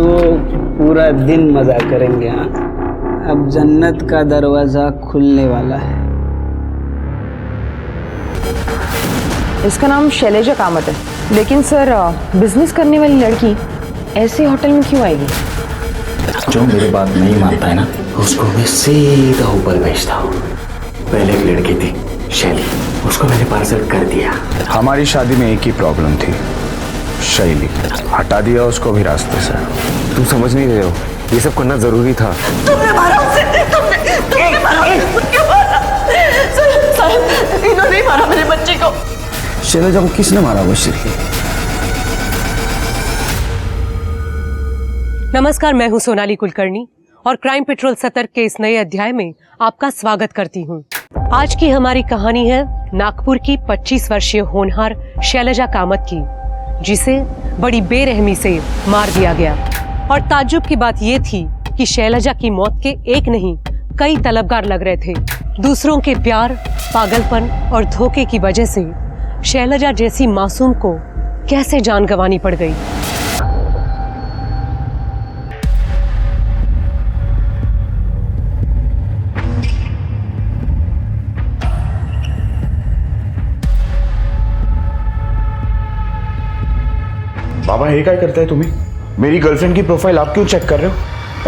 तो पूरा दिन मजा करेंगे। हाँ, अब जन्नत का दरवाजा खुलने वाला है। इसका नाम शैलेजा कामत है, लेकिन सर बिजनेस करने वाली लड़की ऐसे होटल में क्यों आएगी? जो मेरी बात नहीं मानता है ना, उसको मैं सीधा ऊपर भेजता हूँ। पहले एक लड़की थी शैली, उसको मैंने पार्सल कर दिया। हमारी शादी में एक ही प्रॉब्लम थी, शैली। हटा दिया उसको भी रास्ते से। तुम समझ नहीं रहे हो, ये सब करना जरूरी था। तुमने मारा उसे, तुमने मारा उसे, क्यों मारा? सर, इन्होंने ही मारा मेरे बच्चे को। शैलेजा को किसने मारा? वो श्री। नमस्कार, मैं हूं सोनाली कुलकर्णी और क्राइम पेट्रोल सतर्क के इस नए अध्याय में आपका स्वागत करती हूं। आज की हमारी कहानी है नागपुर की 25 वर्षीय होनहार शैलेजा कामत की, जिसे बड़ी बेरहमी से मार दिया गया। और ताज्जुब की बात यह थी कि शैलेजा की मौत के एक नहीं कई तलबगार लग रहे थे। दूसरों के प्यार, पागलपन और धोखे की वजह से शैलेजा जैसी मासूम को कैसे जान गंवानी पड़ गई। बाबा हे काय करताय तुम्ही? मेरी गर्लफ्रेंड की प्रोफाइल आप क्यों चेक कर रहे हो?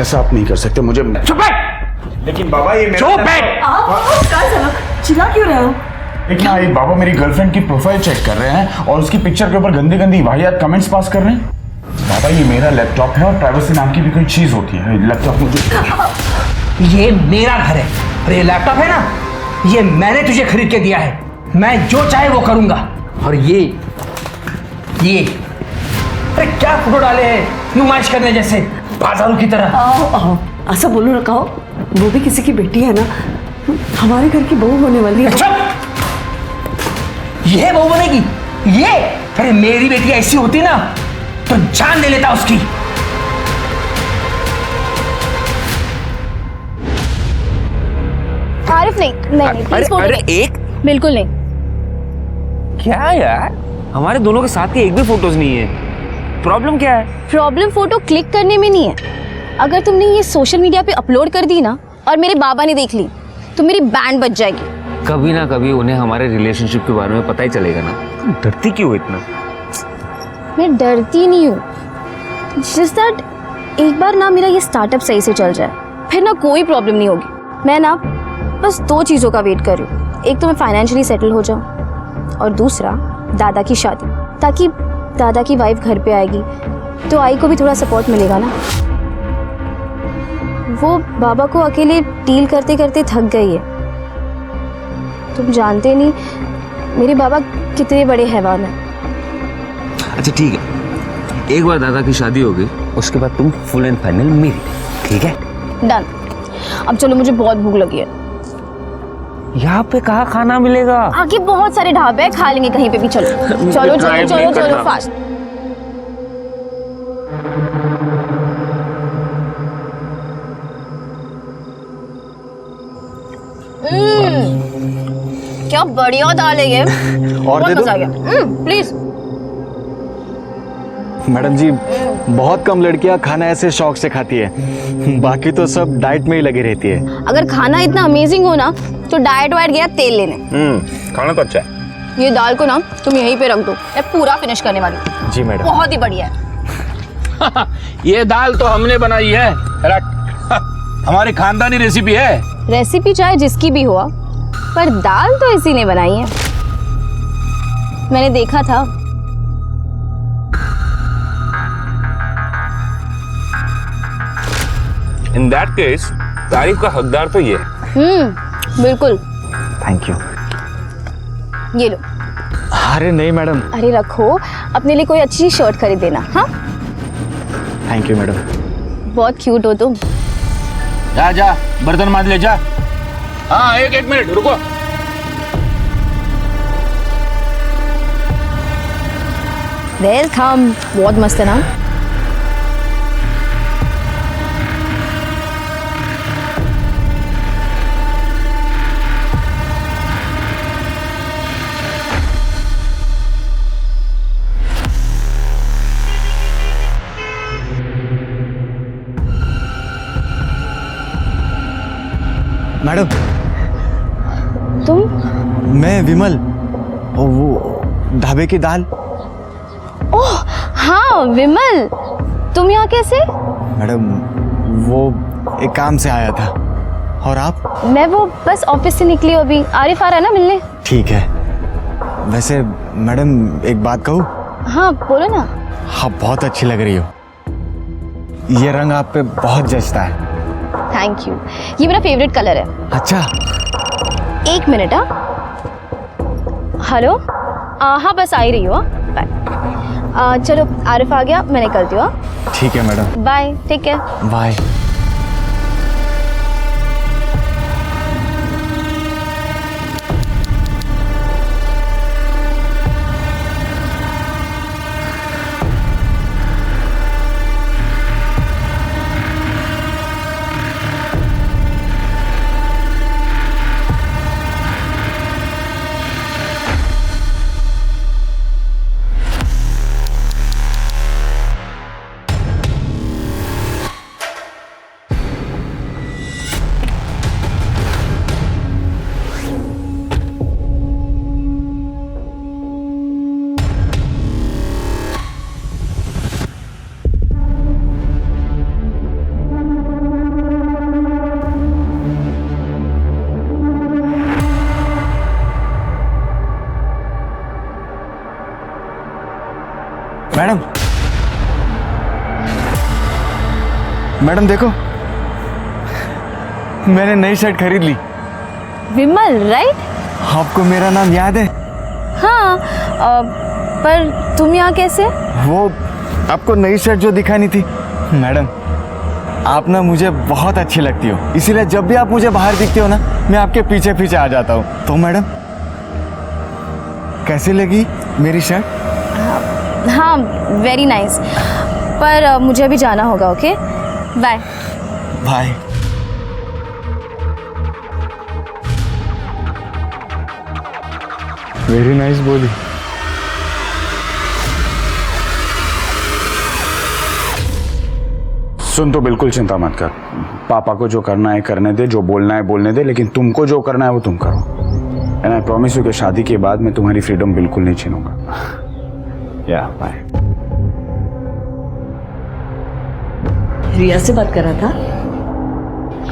ऐसा आप नहीं कर सकते। मुझे चुप बैठ। लेकिन बाबा ये चुप बैठ। क्या चलो, चिल्ला क्यों रहे हो? लेकिन ये बाबा मेरी गर्लफ्रेंड की प्रोफाइल चेक कर रहे हैं और उसकी पिक्चर के ऊपर गंदी गंदी वाहियात कमेंट्स पास कर रहे हैं। बाबा ये मेरा लैपटॉप है और प्राइवेसी नाम की भी कोई चीज होती है। लैपटॉप मुझे, ये मेरा घर है और ये लैपटॉप है ना, ये मैंने तुझे खरीद के दिया है। मैं जो चाहे वो करूंगा। और ये अरे क्या फोटो डाले हैं नुमाइश करने जैसे, बाजारों की तरह। आओ, ऐसा बोलो रखा हो, वो भी किसी की बेटी है ना, हमारे घर की बहू होने वाली है। ये बहू बनेगी? ये अरे मेरी बेटी ऐसी होती ना तो जान ले लेता उसकी। आरिफ नहीं प्लीज फोटो अरे नहीं। एक बिल्कुल नहीं। क्या यार, हमारे दोनों के साथ के एक भी फोटोज नहीं है। प्रॉब्लम क्या है? प्रॉब्लम फोटो क्लिक करने में नहीं है। अगर तुमने ये सोशल मीडिया पे अपलोड कर दी ना और मेरे बाबा ने देख ली तो मेरी बैंड बज जाएगी। कभी ना कभी उन्हें हमारे रिलेशनशिप के बारे में पता ही चलेगा ना। तुम डरती क्यों हो इतना? मैं डरती नहीं हूँ, जस्ट दैट एक बार ना मेरा ये स्टार्टअप सही से चल जाए, फिर ना कोई प्रॉब्लम नहीं होगी। मैं ना बस 2 चीज़ों का वेट कर रही हूँ। एक तो मैं फाइनेंशियली सेटल हो जाऊँ और दूसरा दादा की शादी, ताकि दादा की वाइफ घर पे आएगी तो आई को भी थोड़ा सपोर्ट मिलेगा ना। वो बाबा को अकेले डील करते करते थक गई है। तुम जानते नहीं मेरे बाबा कितने बड़े हैवान हैं। अच्छा ठीक है, एक बार दादा की शादी होगी उसके बाद तुम फुल एंड फाइनल मेरी, ठीक है? डन। अब चलो, मुझे बहुत भूख लगी है। यहाँ पे कहाँ खाना मिलेगा? आगे बहुत सारे ढाबे हैं, खा लेंगे कहीं पे भी। चलो चलो चलो चलो चलो फास्ट। क्या बढ़िया दाल है ये। और दे दो। मजा आ गया। प्लीज। मैडम जी, बहुत कम लड़कियां खाना ऐसे शौक से खाती है, बाकी तो सब डाइट में ही लगी रहती है। अगर खाना इतना अमेजिंग हो ना तो डाइट वाइट गया तेल लेने। खाना तो अच्छा है। ये दाल को ना तुम यहीं पे रख दो, मैं पूरा फिनिश करने वाली हूँ। जी मैडम। बहुत ही बढ़िया है। ये दाल तो हमने बनाई है, हमारी खानदानी रेसिपी है। रेसिपी चाहे जिसकी भी हो, पर दाल तो इसी ने बनाई है। मैंने देखा था। इन दैट केस तारीफ का हकदार तो ये है। बिल्कुल। Thank you. ये लो। अरे नहीं मैडम। अरे रखो, अपने लिए कोई अच्छी शर्ट खरीद देना। हाँ, थैंक यू मैडम। बहुत क्यूट हो तुम। जा बर्तन मांज ले जा। हाँ, एक मिनट रुको। वेलकम। बहुत मस्त है ना? मैडम, तुम? मैं विमल, वो ढाबे की दाल। ओह हाँ विमल, तुम यहाँ कैसे? मैडम, वो एक काम से आया था। और आप? मैं वो बस ऑफिस से निकली हूँ अभी। आरिफ आ रहा है ना मिलने। ठीक है। वैसे मैडम एक बात कहूँ? हाँ बोलो ना। आप बहुत अच्छी लग रही हो। ये रंग आप पे बहुत जचता है। थैंक यू, ये मेरा फेवरेट कलर है। अच्छा, एक मिनट। हाँ हेलो, हाँ बस आ ही रही हो। बाय। चलो आरिफ आ गया, मैं निकलती हूँ। ठीक है madam, bye, take care. Bye. Madam, madam देखो, मैंने नई शर्ट खरीद ली। विमल राइट? आपको मेरा नाम याद है? हाँ, पर तुम यहाँ कैसे? वो आपको नई शर्ट जो दिखानी थी। मैडम, आप ना मुझे बहुत अच्छी लगती हो, इसीलिए जब भी आप मुझे बाहर दिखते हो ना, मैं आपके पीछे पीछे आ जाता हूँ। तो मैडम, कैसी लगी मेरी शर्ट? हाँ वेरी नाइस, पर मुझे अभी जाना होगा। Okay bye. Bye. Very nice बोली। सुन, तो बिल्कुल चिंता मत कर। पापा को जो करना है करने दे, जो बोलना है बोलने दे, लेकिन तुमको जो करना है वो तुम करो। एंड आई प्रॉमिस यू कि शादी के बाद मैं तुम्हारी फ्रीडम बिल्कुल नहीं छीनूंगा। या बाय। रिया से बात कर रहा था,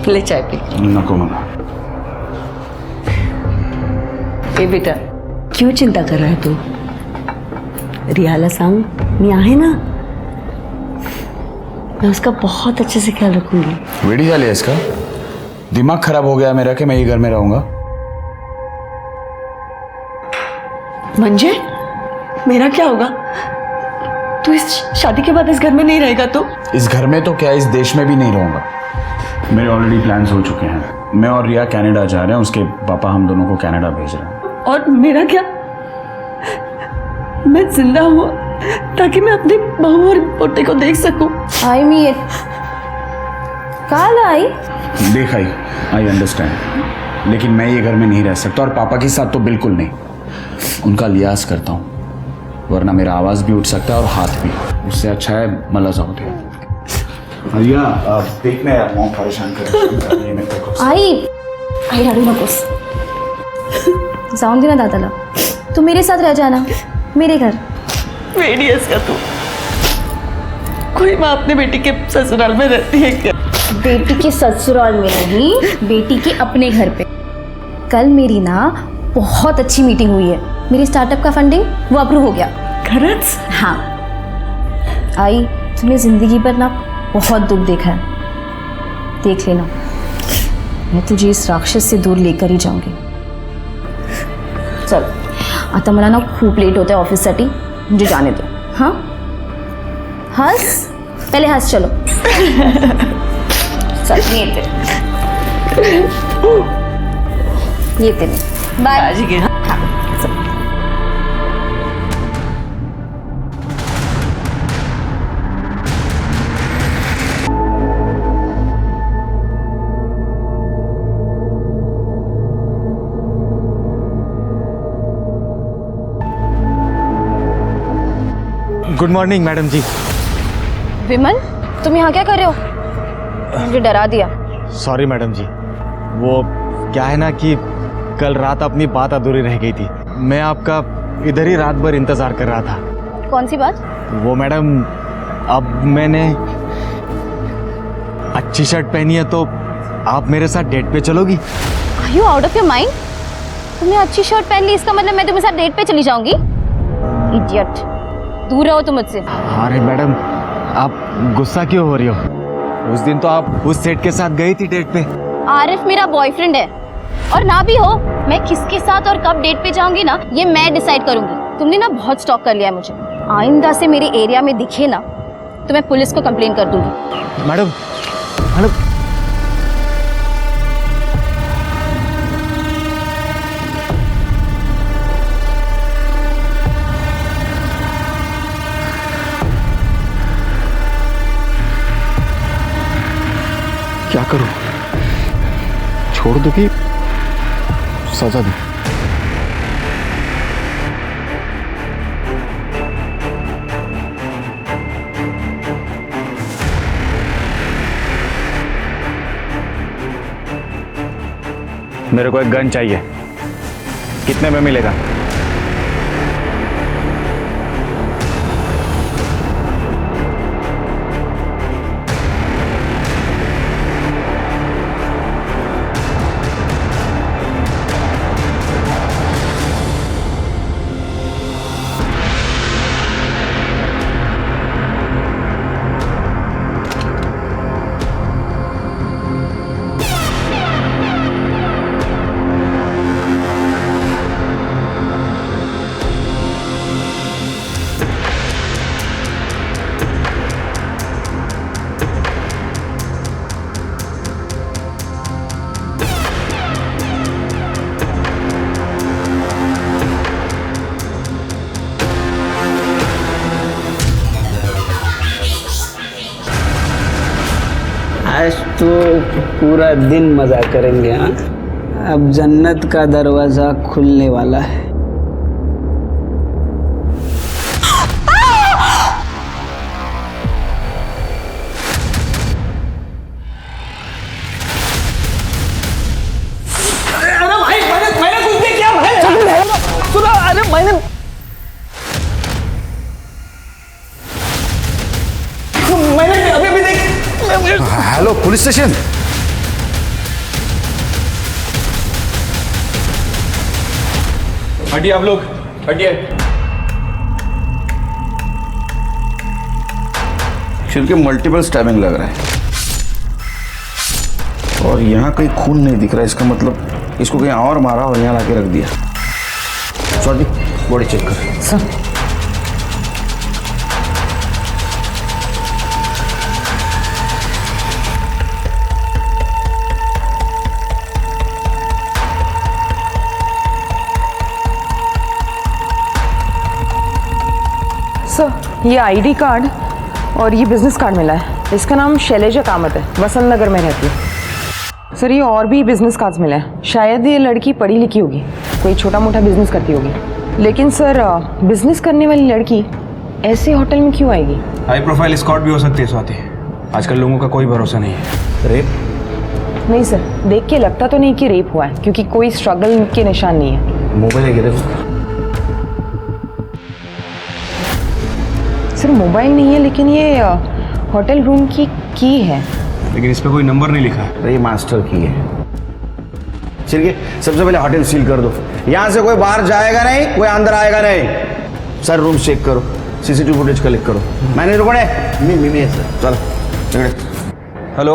ले चाय पी। नको मना। ए बेटा, क्यों चिंता कर रहा है तू? रियाला सांग मी आहे ना, मैं उसका बहुत अच्छे से ख्याल रखूंगी। वेडी झाली है इसका, दिमाग खराब हो गया मेरा कि मैं ये घर में रहूंगा। मंजे, मेरा क्या होगा? तू इस शादी के बाद इस घर में नहीं रहेगा तो? इस घर में तो क्या, इस देश में भी नहीं रहूंगा। मेरे ऑलरेडी प्लान्स हो चुके हैं। मैं और रिया कनाडा जा रहे हैं, उसके पापा हम दोनों को कनाडा भेज रहे हैं। और मेरा क्या? मैं जिंदा हूँ ताकि मैं अपनी बहू और पोते को देख सकूं। आई मीन काल आई देख आई अंडरस्टैंड, लेकिन मैं ये घर में नहीं रह सकता, और पापा के साथ तो बिल्कुल नहीं। उनका लिहाज करता हूँ, वरना मेरा आवाज भी उठ सकता है और हाथ भी। उससे अच्छा है मला जाऊ दे। रिया, देखना यार, मॉम परेशान कर रही है मेरे को। आई रडू नकोस, जाऊन दे ना दादाला, तू मेरे साथ रह जाना, मेरे घर। वेडियस का तू, कोई माँ अपने बेटी के ससुराल में रहती है क्या? बेटी के ससुराल में नहीं, बेटी के अपने घर पे। कल मेरी ना बहुत अच्छी मीटिंग हुई है, मेरी स्टार्टअप का फंडिंग वो अप्रूव हो गया। खरच? हाँ आई, तूने जिंदगी पर ना बहुत दुख देखा है, देख लेना, मैं तुझे इस राक्षस से दूर लेकर ही जाऊंगी। चल आता मला ना खूप लेट होता है ऑफिससाठी, मुझे जाने दो। हाँ हंस, पहले हंस। चलो चल येते मी बाय। काळजी घे। गुड मॉर्निंग मैडम जी। विमल, तुम यहाँ क्या कर रहे हो? मुझे डरा दिया। सॉरी मैडम जी, वो क्या है ना कि कल रात अपनी बात अधूरी रह गई थी। मैं आपका इधर ही रात भर इंतज़ार कर रहा था। कौन सी बात? वो मैडम, अब मैंने अच्छी शर्ट पहनी है तो आप मेरे साथ डेट पे चलोगी? Are you out of your mind? तुमने अच्छी शर्ट पहन ली, इसका मतलब मैं तुम्हारे साथ डेट पे चली जाऊंगी? इडियट, दूर रहो तुम मुझसे। अरे मैडम, आप गुस्सा क्यों हो रही हो? उस दिन तो आप उस सेठ के साथ गई थी डेट पे। आरिफ मेरा बॉयफ्रेंड है, और ना भी हो, मैं किसके साथ और कब डेट पे जाऊंगी ना, ये मैं डिसाइड करूंगी। तुमने ना बहुत स्टॉक कर लिया है मुझे। आइंदा से मेरे एरिया में दिखे ना तो मैं पुलिस को कंप्लेन कर दूंगी। मैडम, मैडम, क्या करूं? छोड़ दो कि सजा दूं? मेरे को एक गन चाहिए। कितने में मिलेगा? आज तो पूरा दिन मज़ा करेंगे। हाँ, अब जन्नत का दरवाज़ा खुलने वाला है। अरे भाई, मैंने कुछ नहीं किया भाई। सुनो, अरे मैंने अभी भी देख। Hello police station. हटिए आप लोग, हटिए। सिर के मल्टीपल स्टैबिंग लग रहा है और यहाँ कहीं खून नहीं दिख रहा है। इसका मतलब इसको कहीं और मारा और यहाँ लाके रख दिया। सॉरी, बॉडी चेक कर। सर, ये आईडी कार्ड और ये बिजनेस कार्ड मिला है। इसका नाम शैलेजा कामत है, वसंत नगर में रहती है। सर, ये और भी बिजनेस कार्ड्स मिले हैं। शायद ये लड़की पढ़ी लिखी होगी, कोई छोटा मोटा बिजनेस करती होगी। लेकिन सर, बिजनेस करने वाली लड़की ऐसे होटल में क्यों आएगी? हाई प्रोफाइल स्कॉट भी हो सकती है स्वाति। आजकल लोगों का कोई भरोसा नहीं है। रेप? नहीं सर, देख के लगता तो नहीं कि रेप हुआ है, क्योंकि कोई स्ट्रगल के निशान नहीं है। मोबाइल है क्या? सर, मोबाइल नहीं है, लेकिन ये होटल रूम की है। लेकिन इस पे कोई नंबर नहीं लिखा है। ये मास्टर की है। चलिए, सबसे पहले होटल सील कर दो। यहाँ से कोई बाहर जाएगा नहीं, कोई अंदर आएगा नहीं। सर, रूम चेक करो, सीसीटीवी फुटेज कलेक्ट करो। मैनेजर कौन है? मैं सर। चलो। हेलो,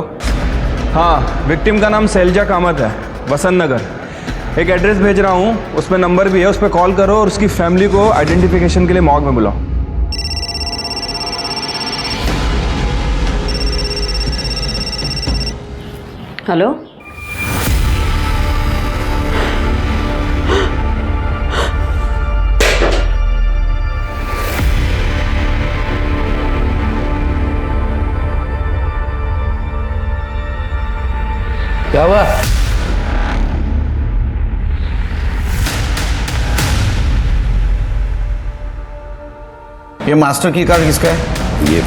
हाँ, विक्टिम का नाम शैलजा कामत है, वसंत नगर। एक एड्रेस भेज रहा हूँ, उसमें नंबर भी है, उस पर कॉल करो और उसकी फैमिली को आइडेंटिफिकेशन के लिए मॉर्ग में बुलाओ। हेलो, क्या हुआ? ये मास्टर की कार्ड किसका है? ये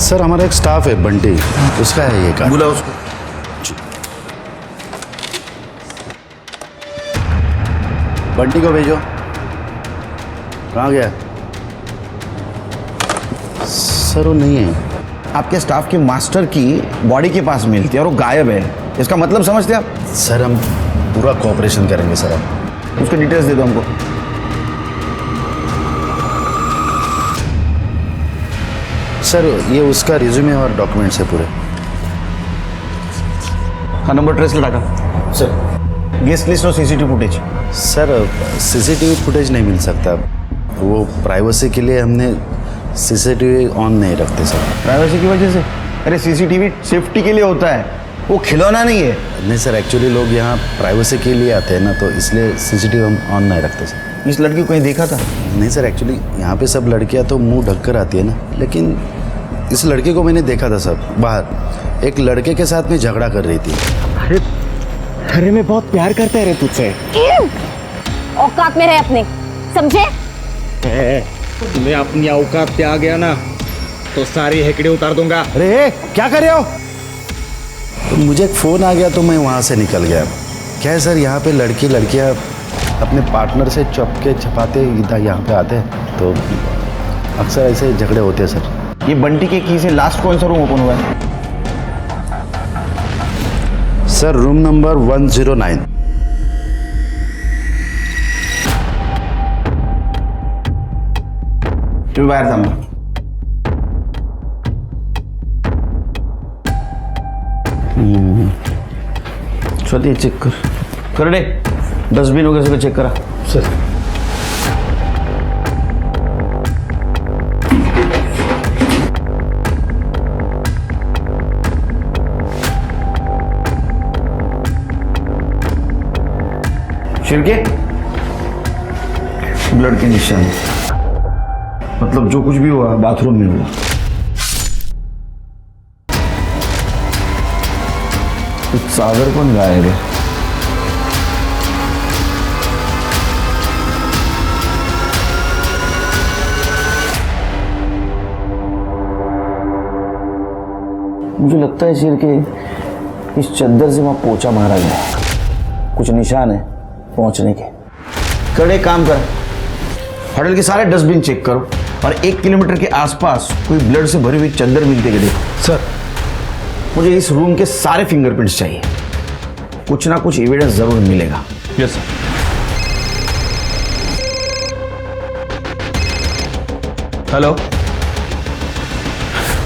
सर हमारा एक स्टाफ है बंटी, उसका है ये कार्ड। बुला उसको। बंटी को भेजो। कहाँ गया? सर वो नहीं है। आपके स्टाफ के मास्टर की बॉडी के पास मिलती है और वो गायब है, इसका मतलब समझते आप? सर हम पूरा कोऑपरेशन करेंगे सर। हम उसके डिटेल्स दे दो हमको। सर ये उसका रिज्यूमे और डॉक्यूमेंट्स है पूरे। हाँ, नंबर ट्रेस लगा सर। गेस्ट लिस्ट और CCTV footage. Sir CCTV footage नहीं मिल सकता, वो प्राइवेसी के लिए हमने सीसीटीवी ऑन नहीं रखते सर। प्राइवेसी की वजह से? अरे सीसीटीवी सेफ्टी के लिए होता है, वो खिलौना नहीं है। नहीं सर, एक्चुअली लोग यहाँ प्राइवेसी के लिए आते हैं ना, तो इसलिए सीसीटीवी हम ऑन नहीं रखते सर। इस लड़की को कहीं देखा था? नहीं सर, एक्चुअली यहाँ पे सब लड़कियाँ तो मुंह ढक कर आती है ना, लेकिन इस लड़के को मैंने देखा था सर बाहर, एक लड़के के साथ में झगड़ा कर रही थी। अरे मैं बहुत प्यार करता है रे तुझसे। औकात में रहे अपने, समझे? मैं अपनी औकात पे आ गया ना तो सारी हेकड़े उतार दूंगा। अरे क्या कर रहे हो? तो मुझे एक फ़ोन आ गया तो मैं वहाँ से निकल गया। क्या है सर, यहाँ पे लड़कियाँ अपने पार्टनर से चपके छपाते इधर यहाँ पे आते हैं, तो अक्सर ऐसे झगड़े होते हैं सर। ये बंटी के की से लास्ट कौन सा रूम ओपन हुआ है? Sir room number 109। तुम्हें बाहर था मैं। चलिए चेक कर दे, डस्टबिन वगैरह से चेक करा सर। छिड़के ब्लड के निशान, मतलब जो कुछ भी हुआ बाथरूम में हुआ। सागर कौन गायब है? मुझे लगता है शेर के इस चद्दर से वहां पोछा मारा गया, कुछ निशान है पहुंचने के। कड़े काम कर, होटल के सारे डस्टबिन चेक करो और 1 किलोमीटर के आसपास कोई ब्लड से भरी हुई चद्दर मिलती है देखो। सर मुझे इस रूम के सारे फिंगरप्रिंट्स चाहिए, कुछ ना कुछ एविडेंस जरूर मिलेगा। Yes sir. हेलो,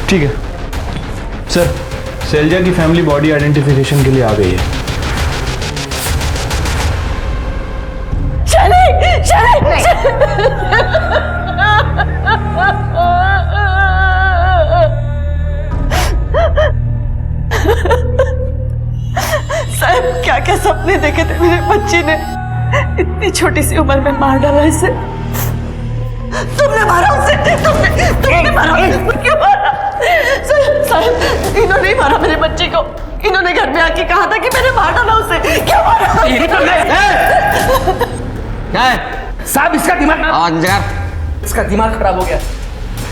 ठीक है सर, शैलजा की फैमिली बॉडी आइडेंटिफिकेशन के लिए आ गई है। साहब क्या क्या सपने देखे थे मेरे बच्चे ने, इतनी छोटी सी उम्र में मार डाला इसे। तुमने मारा उसे, तुमने मारा उसे, क्यों मारा? साहब इन्होंने ही मारा मेरे बच्चे को, इन्होंने घर में आके कहा था कि मैंने मार डाला उसे, क्यों मारा? क्या है साहब, इसका दिमाग खराब हो गया।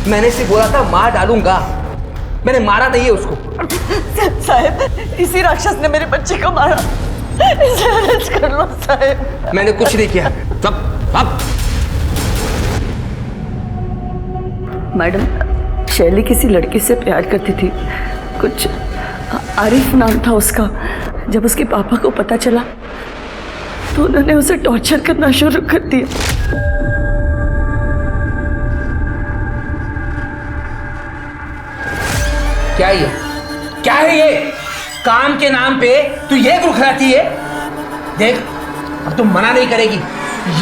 मैंने इसे बोला था मार डालूंगा, मैंने मारा नहीं है उसको। साहब इसी राक्षस ने मेरे बच्चे को मारा, इसे अरेस्ट कर लो साहब। मैंने कुछ नहीं किया। अब मैडम, शैली किसी लड़की से प्यार करती थी, कुछ आरिफ नाम था उसका। जब उसके पापा को पता चला तो उन्होंने उसे टॉर्चर करना शुरू कर दिया। क्या है ये? काम के नाम पे तू ये रुखराती है? देख, अब तुम मना नहीं करेगी,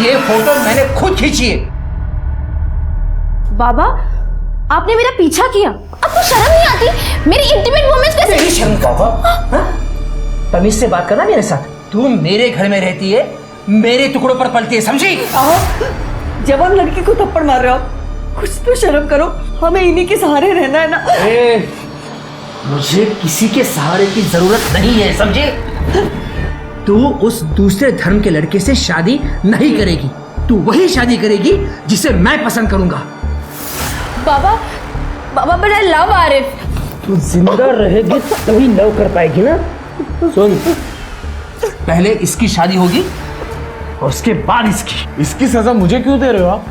ये फोटो मैंने खुद खींची है। बाबा, आपने मेरा पीछा किया, आपको शर्म नहीं आती? मेरी इंटीमेट मोमेंट्स पे मेरी शर्म बाबा, तमीज से बात करना मेरे साथ। तू मेरे घर में रहती है, मेरे टुकड़ों पर पलती है, समझी? जवान लड़की को थप्पड़ मार रहे हो, कुछ तो शर्म करो, हमें इन्हीं के सहारे रहना है ना। मुझे किसी के सहारे की जरूरत नहीं है, समझे? तू उस दूसरे धर्म के लड़के से शादी नहीं करेगी, तू वही शादी करेगी जिसे मैं पसंद करूंगा। बाबा, बाबा बट आई लव आरिफ। तू जिंदा रहेगी तभी लव कर पाएगी ना। सुन, पहले इसकी शादी होगी और उसके बाद इसकी सजा मुझे क्यों दे रहे हो आप?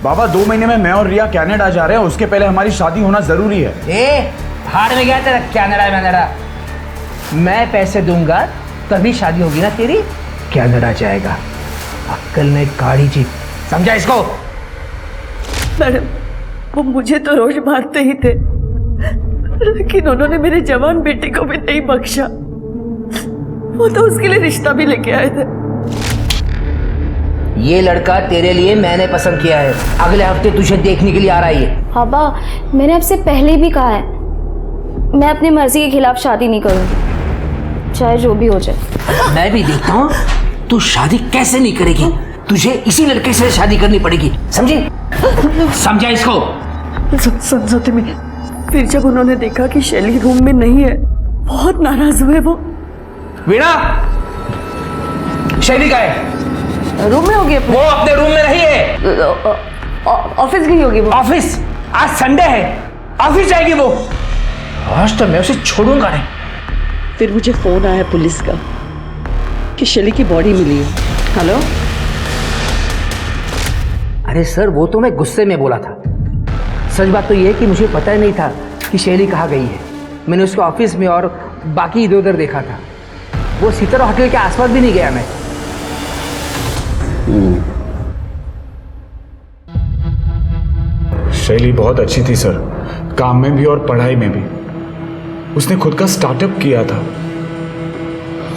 बाबा 2 महीने में मैं और रिया कनाडा जा रहे हैं, उसके पहले हमारी शादी होना जरूरी है। भाड़ में गया तेरा कनाडा। मैं पैसे दूंगा तभी शादी होगी ना तेरी। कनाडा जाएगा, अक्कल ने गाड़ी जीप, समझा इसको? मैडम, वो मुझे तो रोज मारते ही थे, लेकिन उन्होंने मेरे जवान बेटे को भी नहीं बख्शा। वो तो उसके लिए रिश्ता भी लेके आए थे। ये लड़का तेरे लिए मैंने पसंद किया है, अगले हफ्ते तुझे देखने के लिए आ रहा है। पापा मैंने आपसे पहले भी कहा है, मैं अपनी मर्जी के खिलाफ शादी नहीं करूंगी, चाहे जो भी हो जाए। मैं भी देखता हूँ तू शादी कैसे नहीं करेगी। तुझे इसी लड़के से शादी करनी पड़ेगी, समझी? समझा इसको? समझौते में फिर जब उन्होंने देखा कि शैली रूम में नहीं है, बहुत नाराज हुए वो। वीणा, शैली का है? रूम में होगी वो अपने रूम में नहीं है, ऑफिस गई होगी वो। ऑफिस? आज संडे है, ऑफिस जाएगी वो। आज तो मैं उसे छोड़ूंगा नहीं। फिर मुझे फोन आया पुलिस का कि शैली की बॉडी मिली है। हेलो? अरे सर, वो तो मैं गुस्से में बोला था। सच बात तो ये है कि मुझे पता ही नहीं था कि शैली कहाँ गई है। मैंने उसको ऑफिस में और बाकी इधर उधर देखा था। वो सितारा होटल के आसपास भी नहीं गया मैं। शैली बहुत अच्छी थी सर, काम में भी और पढ़ाई में भी। उसने खुद का स्टार्टअप किया था।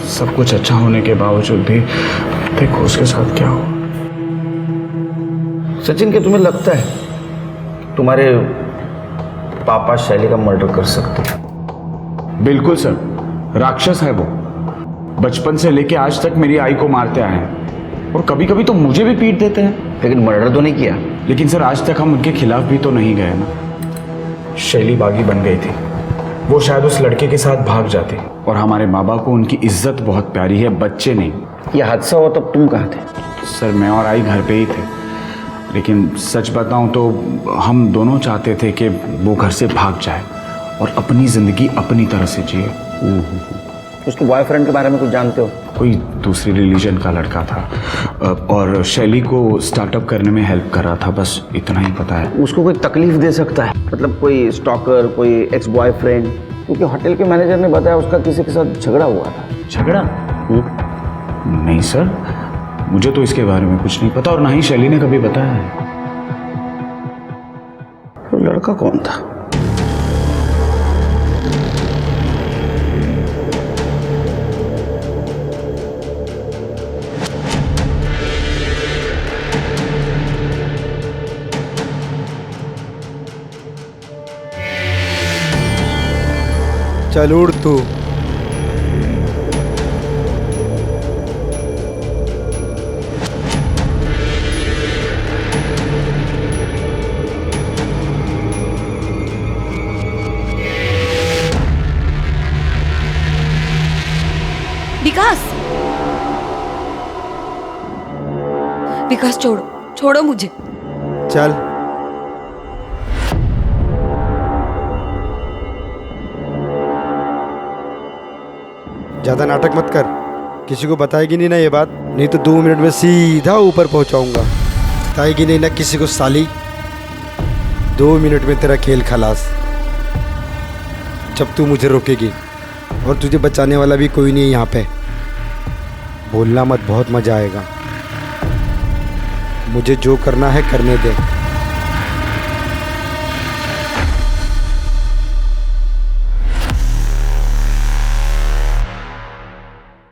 सब कुछ अच्छा होने के बावजूद भी देखो उसके साथ क्या हुआ। सचिन, क्या तुम्हें लगता है तुम्हारे पापा शैली का मर्डर कर सकते हैं? बिल्कुल सर, राक्षस है वो। बचपन से लेके आज तक मेरी आई को मारते आए हैं और कभी कभी तो मुझे भी पीट देते हैं। लेकिन मर्डर तो नहीं किया। लेकिन सर, आज तक हम उनके खिलाफ भी तो नहीं गए ना। शैली बागी बन गई थी, वो शायद उस लड़के के साथ भाग जाती। और हमारे माँ बाप को उनकी इज्जत बहुत प्यारी है, बच्चे नहीं। ये हादसा हुआ तब तुम कहाँ थे? सर, मैं और आई घर पे ही थे, लेकिन सच बताऊं तो हम दोनों चाहते थे कि वो घर से भाग जाए और अपनी ज़िंदगी अपनी तरह से जिए। उसके बॉयफ्रेंड के बारे में कुछ जानते हो? कोई दूसरी रिलीजन का लड़का था और शैली को स्टार्टअप करने में हेल्प कर रहा था, बस इतना ही पता है। उसको कोई तकलीफ दे सकता है? मतलब कोई स्टॉकर, कोई एक्स बॉयफ्रेंड? क्योंकि होटल के मैनेजर ने बताया उसका किसी के साथ झगड़ा हुआ था। झगड़ा? नहीं सर, मुझे तो इसके बारे में कुछ नहीं पता और ना ही शैली ने कभी बताया है। वो लड़का कौन था? चल उड़ तू। विकास छोड़ो मुझे। चल। ज्यादा नाटक मत कर, किसी को बताएगी नहीं ना ये बात, नहीं तो 2 मिनट में सीधा ऊपर पहुंचाऊंगा। बताएगी नहीं ना किसी को साली, 2 मिनट में तेरा खेल खलास। जब तू मुझे रोकेगी और तुझे बचाने वाला भी कोई नहीं है यहाँ पे। बोलना मत, बहुत मजा आएगा। मुझे जो करना है करने दे।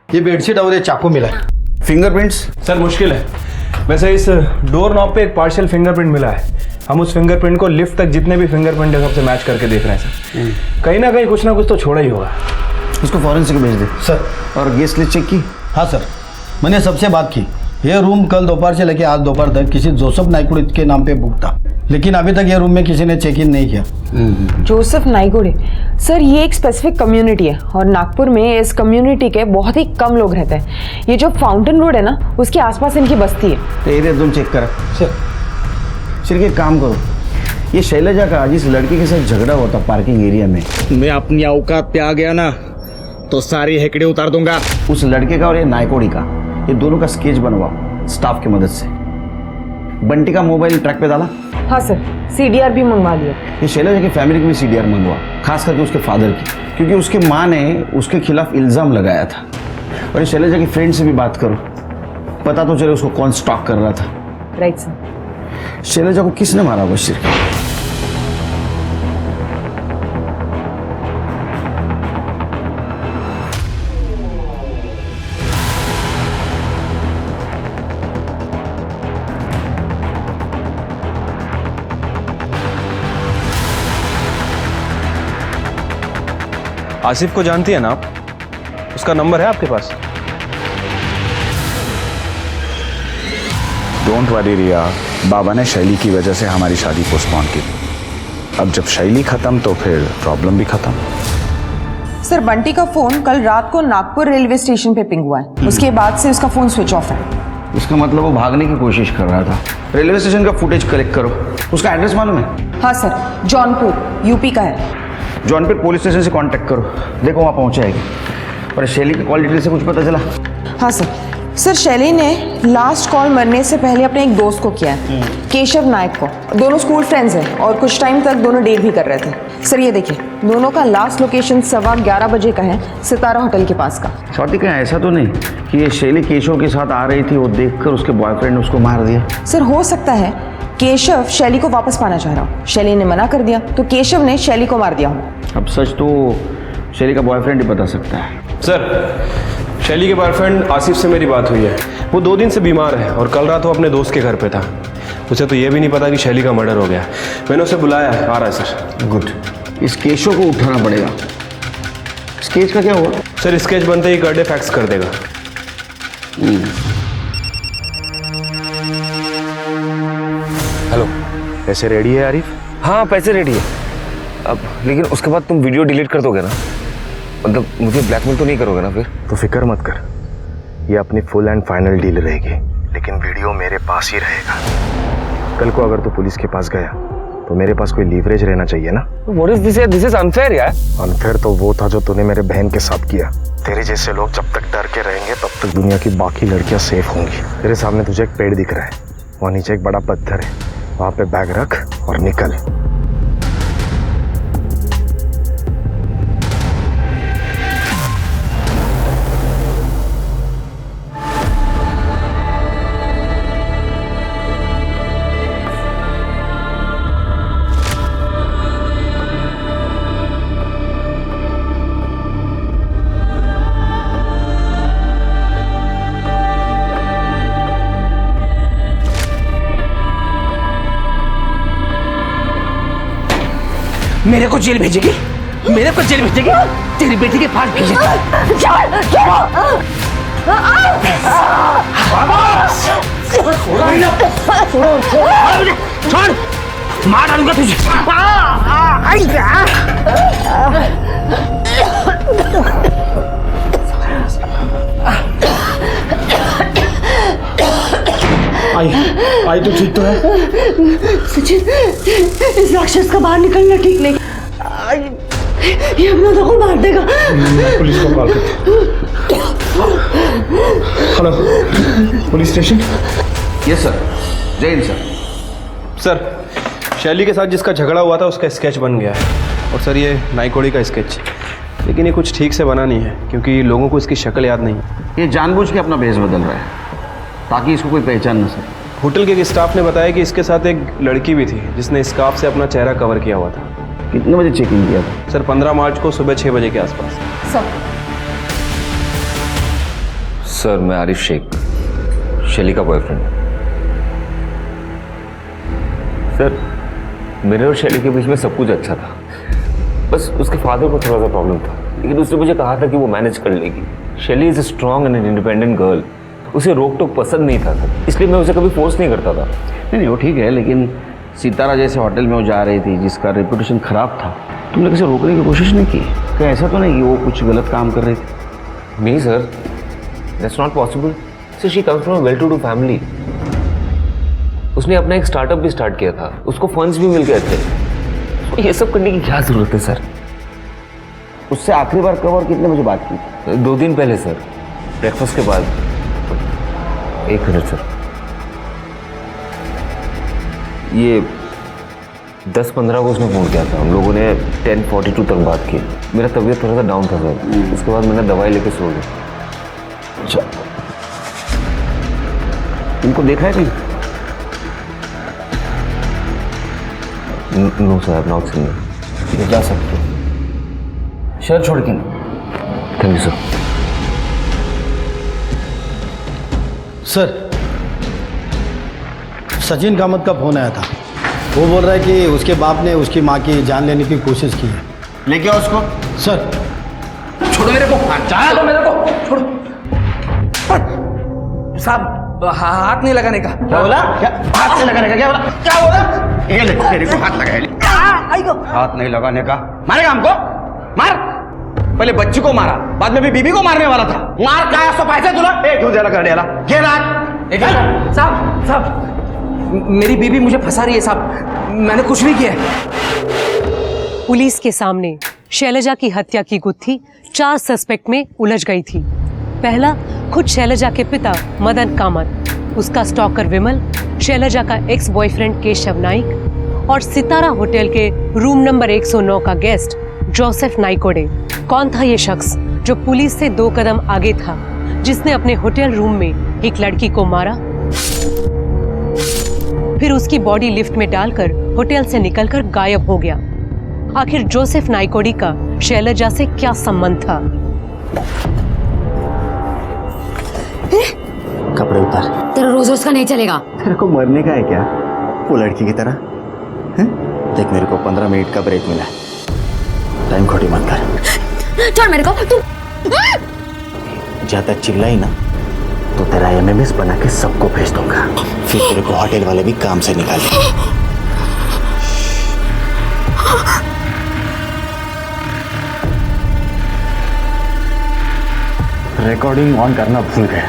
ये बेडशीट और ये चाकू मिला है। फिंगरप्रिंट्स? सर मुश्किल है, वैसे इस डोर नॉब पे एक पार्शियल फिंगरप्रिंट मिला है। हम उस फिंगरप्रिंट को लिफ्ट तक जितने भी फिंगरप्रिंट है सबसे मैच करके देख रहे हैं सर। कहीं ना कहीं कुछ ना कुछ तो छोड़ा ही होगा। उसको फॉरेंसिक भेज दे सर। और गेस्ट लिस्ट चेक की? हाँ सर, मैंने सबसे बात की। यह रूम कल दोपहर से लेकर आज दोपहर तक किसी जोसेफ नाइकुड़े के नाम पे बुक था, लेकिन अभी तक यह रूम में किसी ने चेक इन नहीं किया। जोसेफ नाइकुड़े? सर ये एक स्पेसिफिक कम्युनिटी है और नागपुर में इस कम्युनिटी के बहुत ही कम लोग रहते हैं। ये जो फाउंटेन रोड है ना, उसके आसपास इनकी बस्ती है। एरिया तुम चेक करा। सर सिर्फ एक काम करो, ये शैलजा का जिस लड़की के साथ झगड़ा हुआ था पार्किंग एरिया में, मैं अपनी औकात पे आ गया ना तो सारी हेकड़े उतार दूंगा। उस लड़के का और ये नायकोड़ी का, ये दोनों का स्केच बनवा स्टाफ की मदद से। बंटी का मोबाइल ट्रैक पे डाला? हाँ सर, CDR भी मंगवा दिया। ये शैलजा की फैमिली की भी CDR मंगवा, खास करके उसके फादर की, क्योंकि उसके माँ ने उसके खिलाफ इल्ज़ाम लगाया था। और ये शैलजा की फ्रेंड से भी बात करो, पता तो चले उसको कौन स्टॉक कर रहा था। Right sir. शैलजा को किसने मारा होगा सिर्फ? आसिफ को जानती है ना आप? उसका नंबर है आपके पास? डोंट वरी रिया, बाबा ने शैली की वजह से हमारी शादी पोस्टपोन की। अब जब शैली खत्म तो फिर प्रॉब्लम भी खत्म। सर, बंटी का फोन कल रात को नागपुर रेलवे स्टेशन पे पिंग हुआ है। उसके बाद से उसका फोन स्विच ऑफ है। इसका मतलब वो भागने की कोशिश कर रहा था। रेलवे स्टेशन का फुटेज कलेक्ट करो। उसका एड्रेस मालूम है? हाँ सर, जौनपुर यूपी का है। जौनपुर पुलिस स्टेशन से कांटेक्ट करो, देखो वहाँ पहुँचाएगी। और शैली की कॉल डिटेल से कुछ पता चला? हाँ सर, शैली ने लास्ट कॉल मरने से पहले अपने एक दोस्त को किया है, केशव नायक को। दोनों स्कूल फ्रेंड्स हैं और कुछ टाइम तक दोनों डेट भी कर रहे थे। सर ये देखिए, दोनों का लास्ट लोकेशन 11:15 बजे का है, सितारा होटल के पास का। स्वाति, कहीं ऐसा तो नहीं कि ये शैली केशव के साथ आ रही थी, वो देखकर उसके बॉयफ्रेंड ने उसको मार दिया? सर हो सकता है केशव शैली को वापस पाना चाह रहा हो, शैली ने मना कर दिया तो केशव ने शैली को मार दिया हो। अब सच तो शैली का बॉयफ्रेंड ही बता सकता है। सर, शैली के बॉयफ्रेंड आसिफ से मेरी बात हुई है। वो 2 दिन से बीमार है और कल रात वो अपने दोस्त के घर पे था। उसे तो ये भी नहीं पता कि शैली का मर्डर हो गया। मैंने उसे बुलाया है, आ रहा है सर। गुड। इस केशव को उठाना पड़ेगा। स्केच का क्या हुआ? सर स्केच बनते ही कर डे फैक्स कर देगा। हेलो, पैसे रेडी है आरिफ? हाँ पैसे रेडी है। अब लेकिन उसके बाद तुम वीडियो डिलीट कर दोगे ना? मतलब मुझे ब्लैकमेल तो नहीं करोगे ना फिर? तो फिक्र मत कर, ये अपनी फुल एंड फाइनल डील रहेगी, लेकिन वीडियो मेरे पास ही रहेगा। कल को अगर तू पुलिस के पास गया तो मेरे पास कोई लीवरेज रहना चाहिए ना। What is this? This is unfair यार। अनफेयर तो वो था जो तूने मेरे बहन के साथ किया। तेरे जैसे लोग जब तक डर के रहेंगे तब तक दुनिया की बाकी लड़कियां सेफ होंगी। तेरे सामने तुझे एक पेड़ दिख रहा है, वहाँ नीचे एक बड़ा पत्थर है, वहाँ पे बैग रख और निकल। मेरे को जेल भेजेगी? मेरे को जेल भेजेगी? तेरी बेटी के पास भेजेगी? छोड़, मार डालूंगा तुझे। आई तो ठीक तो है? सचिन, इस राक्षस का बाहर निकलना ठीक नहीं। ये अपना तो को मार देगा। पुलिस को कॉल करते। Hello, police station? Yes sir. जय हिंद सर। सर, शैली के साथ जिसका झगड़ा हुआ था उसका स्केच बन गया है। और सर ये नाइकोड़ी का स्केच, लेकिन ये कुछ ठीक से बना नहीं है क्योंकि लोगों को इसकी शक्ल याद नहीं। ये जानबूझ के अपना भेष बदल रहा है ताकि इसको कोई पहचान न सके। होटल के एक स्टाफ ने बताया कि इसके साथ एक लड़की भी थी जिसने स्कार्फ से अपना चेहरा कवर किया हुआ था। कितने बजे चेकिंग किया था? सर 15 मार्च को सुबह 6 बजे के आसपास। सर मैं आरिफ शेख, शैली का बॉयफ्रेंड। सर मेरे और शैली के बीच में सब कुछ अच्छा था, बस उसके फादर को थोड़ा सा प्रॉब्लम था, लेकिन उसने मुझे कहा था कि वो मैनेज कर लेगी। शैली is a strong and independent girl. उसे रोक टोक पसंद नहीं था सर, इसलिए मैं उसे कभी फोर्स नहीं करता था। नहीं वो ठीक है, लेकिन सितारा जैसे होटल में वो जा रही थी जिसका रेपुटेशन खराब था, तुमने किसी रोकने की कोशिश नहीं की? क्या ऐसा तो नहीं कि वो कुछ गलत काम कर रही थी? नहीं sir, that's not possible. Sir she comes from a well to do family. उसने अपना एक स्टार्टअप भी स्टार्ट किया था, उसको फंड्स भी मिल गए थे। तो ये सब करने की क्या जरूरत है सर? उससे आखिरी बार कब और कितने बजे बात की? 2 दिन पहले सर, ब्रेकफास्ट के बाद। 1 मिनट सर, ये 10-15 को उसने फ़ोन किया था। हम लोगों ने 10:42 तक बात की। मेरा तबीयत थोड़ा सा डाउन था सर, उसके बाद मैंने दवाई लेके सो गया। अच्छा, इनको देखा है कहीं? No sir, not seen. ये जा सकते हो, शहर छोड़ के नहीं। Thank you sir. Sir, Sachin Kamat का फ़ोन आया था। वो बोल रहा है कि उसके बाप ने उसकी माँ की जान लेने की कोशिश की है। लेके आओ उसको। सर, छोड़ो मेरे को, चाहे तो मेरे को छोड़ो साहब। हाथ नहीं लगाने का। क्या बोला? क्या हाथ नहीं लगाने का? क्या बोला? क्या बोला? ये ले, तेरे को हाथ लगाया। हाथ नहीं लगाने का। मारेगा हमको? मार। पहले बच्ची को मारा, बाद में भी बीबी को मारने वाला था। मार का सो पैसे तुला? क्यों दे रहा कर दिया? ये रात साहब, मेरी बीबी मुझे फंसा रही है साहब, मैंने कुछ नहीं किया है। पुलिस के सामने शैलजा की हत्या की गुत्थी 4 सस्पेक्ट में उलझ गई थी। पहला, खुद शैलजा के पिता मदन कामत, उसका स्टॉकर विमल, शैलजा का एक्स बॉयफ्रेंड केशव नाइक और सितारा होटल के रूम नंबर 109 का गेस्ट जोसेफ नाइकोडे। कौन था ये शख्स जो पुलिस से 2 कदम आगे था, जिसने अपने होटल रूम में एक लड़की को मारा, फिर उसकी बॉडी लिफ्ट में डालकर होटल से निकलकर गायब हो गया? आखिर जोसेफ नाइकोडी का शैलजा से क्या संबंध था? कपड़े उतार। तेरा रोज रोज का नहीं चलेगा। तेरे को मरने का है क्या वो लड़की की तरह? हैं? देख, मेरे को 15 मिनट का ब्रेक मिला है, टाइम खोटी मत कर। छोड़ मेरे को। तू ज्यादा चिल्लाई ना तो तेरा MMS बना के सबको भेज दूंगा, फिर तेरे को होटल वाले भी काम से निकाल देंगे। रिकॉर्डिंग ऑन करना भूल गया।